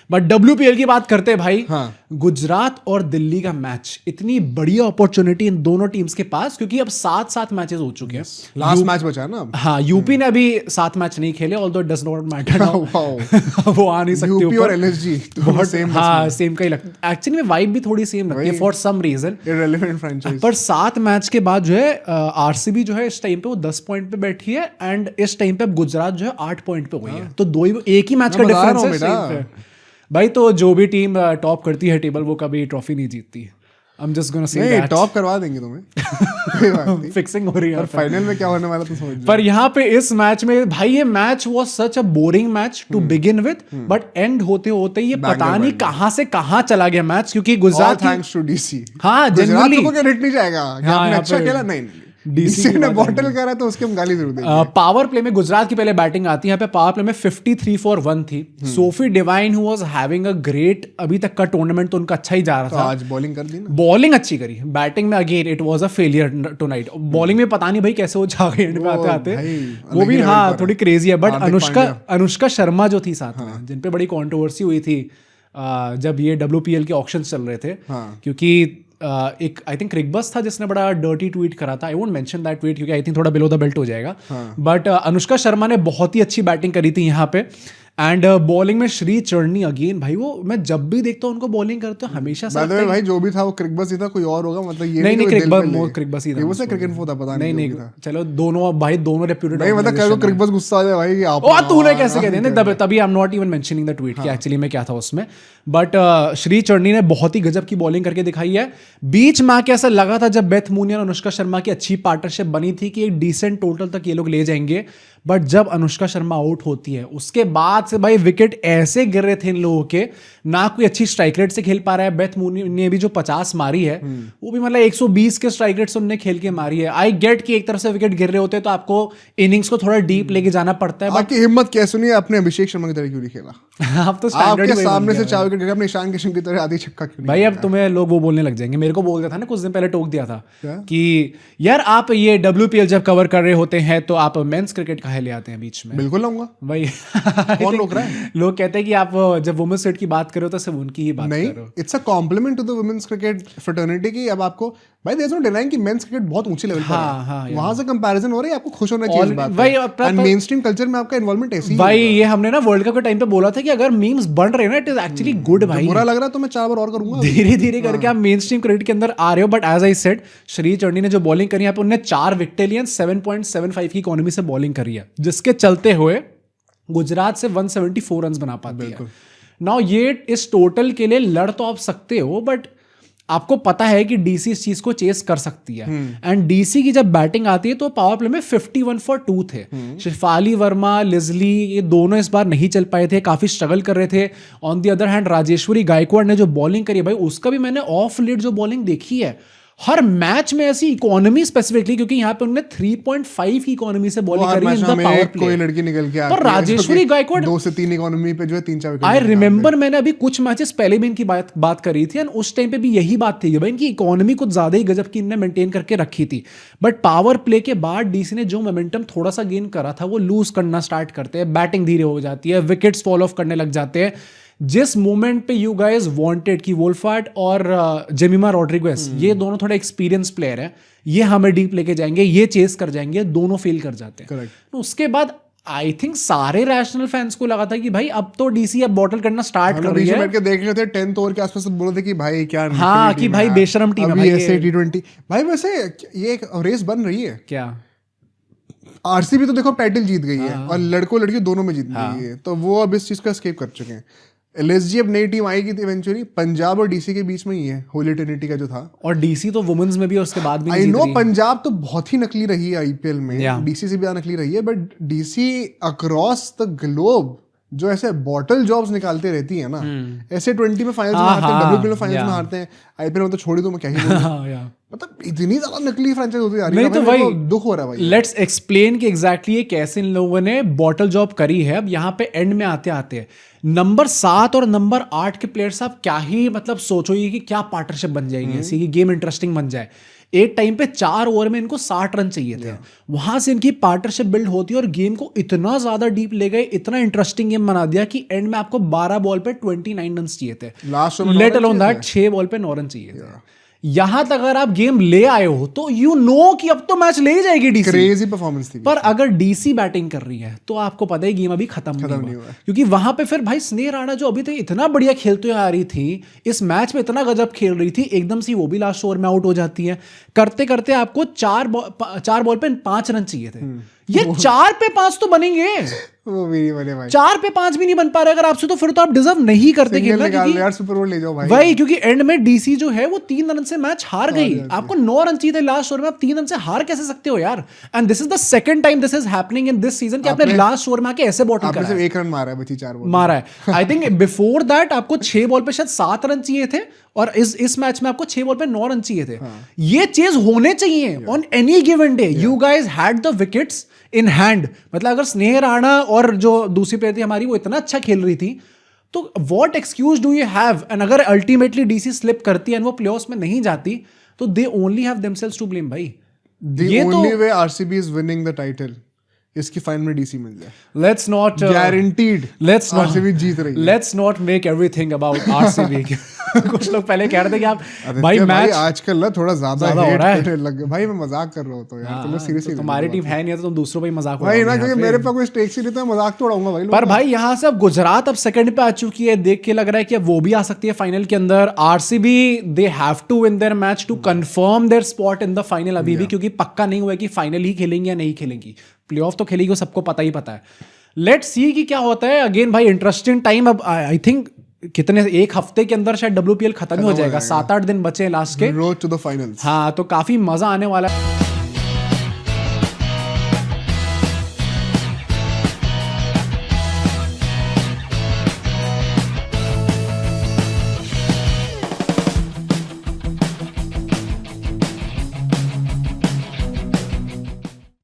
But WPL की बात करते हैं भाई। हाँ। गुजरात और दिल्ली का मैच, इतनी बढ़िया अपॉर्चुनिटी इन दोनों टीम्स के पास, क्योंकि अब 7-7 मैचेस हो चुके हैं। लास्ट मैच बचा है ना अब। हाँ, यूपी ने अभी 7 मैच नहीं खेले, although it does not matter now. वो आ नहीं सकते यूपी ऊपर। और एलएसजी बहुत सेम, हाँ सेम का ही लगता है एक्चुअली में, वाइब भी थोड़ी सेम लगती है for some reason. Irrelevant franchise. पर 7 मैच के बाद जो है आरसीबी जो है इस टाइम पे वो 10 पॉइंट पे बैठी है, एंड इस टाइम पे गुजरात जो है 8 पॉइंट पे हुई है। तो एक ही मैच का डिफरेंस है टाइम पे भाई। तो जो भी टीम टॉप करती है टेबल वो कभी ट्रॉफी नहीं जीतती। I'm just gonna say नहीं, that. टॉप करवा देंगे तुम्हें। फिक्सिंग हो रही है पर फाइनल में क्या होने वाला तो समझ। पर यहाँ पे इस मैच में भाई, ये match was such a boring match to begin with, but end होते होते ये पता नहीं कहां से कहां चला गया मैच, क्योंकि गुजरात थैंक्स टू डीसी। हाँ जनरली को क्रेडिट नहीं जाएगा, आपने अच्छा खेला। नहीं, डीसी ने बॉटल करा तो उसके हम गाली जरूर देंगे। पावर प्ले में गुजरात की पहले बैटिंग आती है, यहाँ पे पावर प्ले में 53 for 1 थी। Sophie Devine who was having a great, अभी तक का टूर्नामेंट तो उनका अच्छा ही जा रहा था। आज बॉलिंग कर दी ना, बॉलिंग अच्छी करी। बैटिंग में again it was a failure tonight. Bowling में पता नहीं भाई कैसे वो जा गए एंड पे आते आते, वो भी हाँ थोड़ी क्रेजी है। बट अनुष्का शर्मा जो थी साथ में, जिन पे बड़ी कॉन्ट्रोवर्सी हुई थी जब ये WPL के ऑक्शन चल रहे थे, क्योंकि एक आई थिंक क्रिकबस था जिसने बड़ा डर्टी ट्वीट करा था। I won't mention that tweet क्योंकि आई थिंक थोड़ा बिलो द बेल्ट हो जाएगा। बट अनुष्का शर्मा ने बहुत ही अच्छी बैटिंग करी थी यहाँ पे। एंड बॉलिंग में श्री चरनी अगेन भाई, वो मैं जब भी देखता हूँ उनको बॉलिंग करते हो हमेशा से भाई जो भी था वो क्रिकबस ही था, कोई और होगा मतलब ये नहीं क्रिकबस ही था। वो से क्रिकेट वो था पता नहीं चलो दोनों भाई दोनों रेप्यूटेड नहीं मतलब कल को क्रिकबस गुस्सा आ जाए भाई आप ओ तूने कैसे कह दिया, तभी I am not even mentioning the tweet कि एक्चुअली में क्या था उसमें। बट श्री चरनी ने बहुत ही गजब की बॉलिंग करके दिखाई है। बीच में आके ऐसा लगा था जब बेथ मूनी और अनुष्का शर्मा की अच्छी पार्टनरशिप बनी थी कि एक डिसेंट टोटल तक ये लोग ले जाएंगे। बट जब अनुष्का शर्मा आउट होती है उसके बाद से भाई विकेट ऐसे गिर रहे थे इन लोगों के, ना कोई अच्छी स्ट्राइक रेट से खेल पा रहा है। बेथ मूनी ने भी जो 50 मारी है वो भी मतलब 120 के स्ट्राइक रेट से उन्होंने खेल के मारी है। आई गेट कि एक तरफ से विकेट गिर रहे होते तो आपको इनिंग्स को थोड़ा डीप लेके जाना पड़ता है। बाकी हिम्मत क्या सुनिए, अपने अभिषेक शर्मा की तरह क्यों नहीं खेला? आप तो आपके सामने से 4 विकेट अपने ईशान किशन की तरह आधी छक्का क्यों? भाई अब तुम्हें लोग वो बोलने लग जाएंगे। मेरे को बोल दिया था ना कुछ दिन पहले, टोक दिया था कि यार आप ये WPL जब कवर कर रहे होते हैं तो आप मेंस क्रिकेट काहे ले आते हैं बीच में? बिल्कुल लाऊंगा भाई। कौन रोक रहा है? लोग कहते हैं कि आप जब वुमेन्स क्रिकेट की बात करो तो सिर्फ उनकी ही बात करो। It's a compliment to the women's cricket fraternity की अब आपको भाई देयर इज नो डिनाइंग कि मेंस क्रिकेट बहुत ऊंचे लेवल पर है। वहां से कंपैरिजन हो रहा है, आपको खुश होना चाहिए इस बात पे। एंड मेनस्ट्रीम कल्चर में आपका इन्वॉल्वमेंट ऐसी भाई ये हमने ना वर्ल्ड कप के टाइम पे बोला था कि अगर मीम्स बन रहे हैं ना इट इज एक्चुअली गुड भाई। बुरा लग रहा तो मैं 4 बार और करूंगा। धीरे धीरे करके आप मेन स्ट्रीम क्रिकेट के अंदर आ रहे हो। But as I said, Shree Charani ने जो बॉलिंग करी है उन्होंने 4 विकेट लिए, 7.75 की इकोनॉमी से बॉलिंग करी है, जिसके चलते हुए गुजरात से 174 रन बना पाती है। नाउ ये इस टोटल के लिए लड़ तो आप सकते हो, बट आपको पता है कि डीसी इस चीज को चेस कर सकती है। एंड डीसी की जब बैटिंग आती है तो पावर प्ले में 51 for 2 थे। शिफाली वर्मा, लिजली ये दोनों इस बार नहीं चल पाए थे, काफी स्ट्रगल कर रहे थे। On the other hand Rajeshwari Gayakwad ने जो बॉलिंग करी है भाई, उसका भी मैंने ऑफ लेट जो बॉलिंग देखी है हर मैच में ऐसी इकोनॉमी स्पेसिफिकली, क्योंकि यहाँ पे उन्होंने 3.5 की इकोनॉमी से बॉलिंग करी है। पावर प्ले कोई लड़की निकल के पर राजेश्वरी गायकवाड़ 2 से 3 इकोनॉमी पे जो है 3-4 विकेट। आई रिमेंबर मैंने अभी कुछ मैचेस पहले भी इनकी बात करी थी, उस टाइम पे भी यही बात थी कि भाई इनकी इकोनॉमी कुछ ज्यादा ही गजब की इन्होंने मेंटेन करके रखी थी। बट पावर प्ले के बाद डीसी ने जो मोमेंटम थोड़ा सा गेन करा था वो लूज करना स्टार्ट करते हैं, बैटिंग धीरे हो जाती है, विकेट्स फॉल ऑफ करने लग जाते हैं। जिस मोमेंट पे यू गाइज वांटेड कि वोल्फार्ट और जेमिमा रॉड्रिगेज ये दोनों थोड़े एक्सपीरियंस प्लेयर हैं, ये हमें डीप लेके जाएंगे, ये चेस कर जाएंगे, दोनों फेल कर जाते हैं। तो उसके बाद आई थिंक सारे रैशनल फैंस को लगा था कि भाई अब तो डीसी अब बॉटल करना स्टार्ट कर रही है। बैठ के देख रहे थे 10th ओवर के आसपास, बोल रहे थे कि भाई क्या हाँ कि भाई बेशरम टीम है भाई ऐसे T20 भाई। वैसे ये एक रेस बन रही है क्या? आरसीबी तो देखो टाइटल जीत गई है और लड़कों लड़की दोनों में जीत गई है, तो वो अब इस चीज को एस्केप कर चुके हैं। एलएसजी अब नई टीम आएगी इवेंचुअली, पंजाब और डीसी के बीच में ही है, होली ट्रिनिटी का जो था। और डीसी तो वुमेन्स में भी और उसके बाद भी आई नो पंजाब तो बहुत ही नकली रही है आईपीएल में, डीसी से भी ज्यादा नकली रही है। But DC across the globe जो ऐसे बॉटल जॉब्स निकालते रहती है ना, ऐसे 20 में फाइनल्स में हारते हैं, WPL में फाइनल्स में हारते हैं, आईपीएल में तो छोड़ ही दो, मैं क्या ही बोलूं। मतलब इतनी ज्यादा नकली फ्रेंचाइज होती जा रही है। नहीं तो भाई दुख हो रहा है भाई। लेट्स एक्सप्लेन कि एग्जैक्टली ये कैसे इन लोगों ने बॉटल जॉब करी है। अब यहाँ पे एंड में आते आते नंबर 7 और नंबर 8 के प्लेयर्स आप क्या ही मतलब सोचो कि क्या पार्टनरशिप बन जाएगी ऐसी कि गेम इंटरेस्टिंग बन जाए। एक टाइम पे 4 ओवर में इनको 60 रन चाहिए थे, वहां से इनकी पार्टनरशिप बिल्ड होती है और गेम को इतना ज्यादा डीप ले गए, इतना इंटरेस्टिंग गेम बना दिया कि एंड में आपको 12 बॉल पे 29 रन चाहिए थे, लेट अलोन दैट 6 बॉल पे 9 रन चाहिए थे। यहां तक अगर आप गेम ले आए हो तो यू नो कि अब तो मैच ले ही जाएगी डीसी, क्रेजी परफॉर्मेंस थी। पर अगर डीसी बैटिंग कर रही है तो आपको पता है गेम अभी खत्म नहीं हुआ, क्योंकि वहां पे फिर भाई स्नेह राणा जो अभी तक इतना बढ़िया खेलते हुए आ रही थी, इस मैच में इतना गजब खेल रही थी, एकदम से वो भी लास्ट ओवर में आउट हो जाती है। करते करते आपको 4 बॉल पे 5 रन चाहिए थे, ये 4 पे 5 तो बनेंगे, वो भी नहीं बने भाई, 4 पे 5 भी नहीं बन पा रहे अगर आपसे, तो फिर तो आप डिजर्व नहीं करते खेलना, यार सुपर ओवर ले जाओ भाई। वही, क्योंकि एंड में डीसी जो है वो 3 रन से मैच हार गई, आपको 9 रन चाहिए थे लास्ट ओवर में, आप 3 रन से हार कैसे सकते हो यार? And this is the second time this is happening in this season कि आपने लास्ट ओवर में आके ऐसे बॉटल करा है। 1 रन मारा है, बची 4 बॉल मारा है। आई थिंक बिफोर दैट आपको 6 बॉल पे शायद 7 रन चाहिए थे, और इस मैच में आपको 6 बॉल पे 9 रन चाहिए थे। ये चीज होने चाहिए on any given day. You guys had the wickets in hand, मतलब अगर स्नेह राणा और जो दूसरी प्लेयर थी हमारी वो इतना अच्छा खेल रही थी, तो what excuse do you have? And अगर अल्टीमेटली डीसी स्लिप करती है एंड वो प्लेऑफ्स में नहीं जाती, तो they only have themselves to blame भाई। The only way RCB is winning the title इसकी फाइनल में डीसी मिल जाए। Let's not guaranteed RCB जीत रही है। Let's not make everything about RCB। कुछ लोग पहले कह रहे थे कि आप भाई मैच आजकल ना थोड़ा ज्यादा हेट करने लग गए। भाई मैं मजाक कर रहा हूँ तो यार, तुम सीरियसली तुम्हारी टीम है नहीं तो तुम दूसरों पे मजाक भाई ना, क्योंकि मेरे पे कोई स्टेक्स ही नहीं था, मजाक तो उड़ाऊंगा भाई। पर भाई यहाँ से अब गुजरात अब सेकंड पे आ चुकी है, देख के लग रहा है कि अब वो भी आ सकती है फाइनल के अंदर। RCB they have to win their match to confirm their spot in the final अभी भी, क्योंकि पक्का नहीं हुआ है कि फाइनल ही खेलेंगी या नहीं खेलेंगी, प्लेऑफ तो खेलेगी, वो सबको पता ही पता है। लेट्स सी कि क्या होता है। अगेन भाई इंटरेस्टिंग टाइम। अब आई थिंक कितने, 1 हफ्ते के अंदर शायद WPL खत्म ही हो जाएगा, 7-8 दिन बचे हैं लास्ट के, रोड टू द फाइनल्स। हाँ, तो काफी मजा आने वाला है।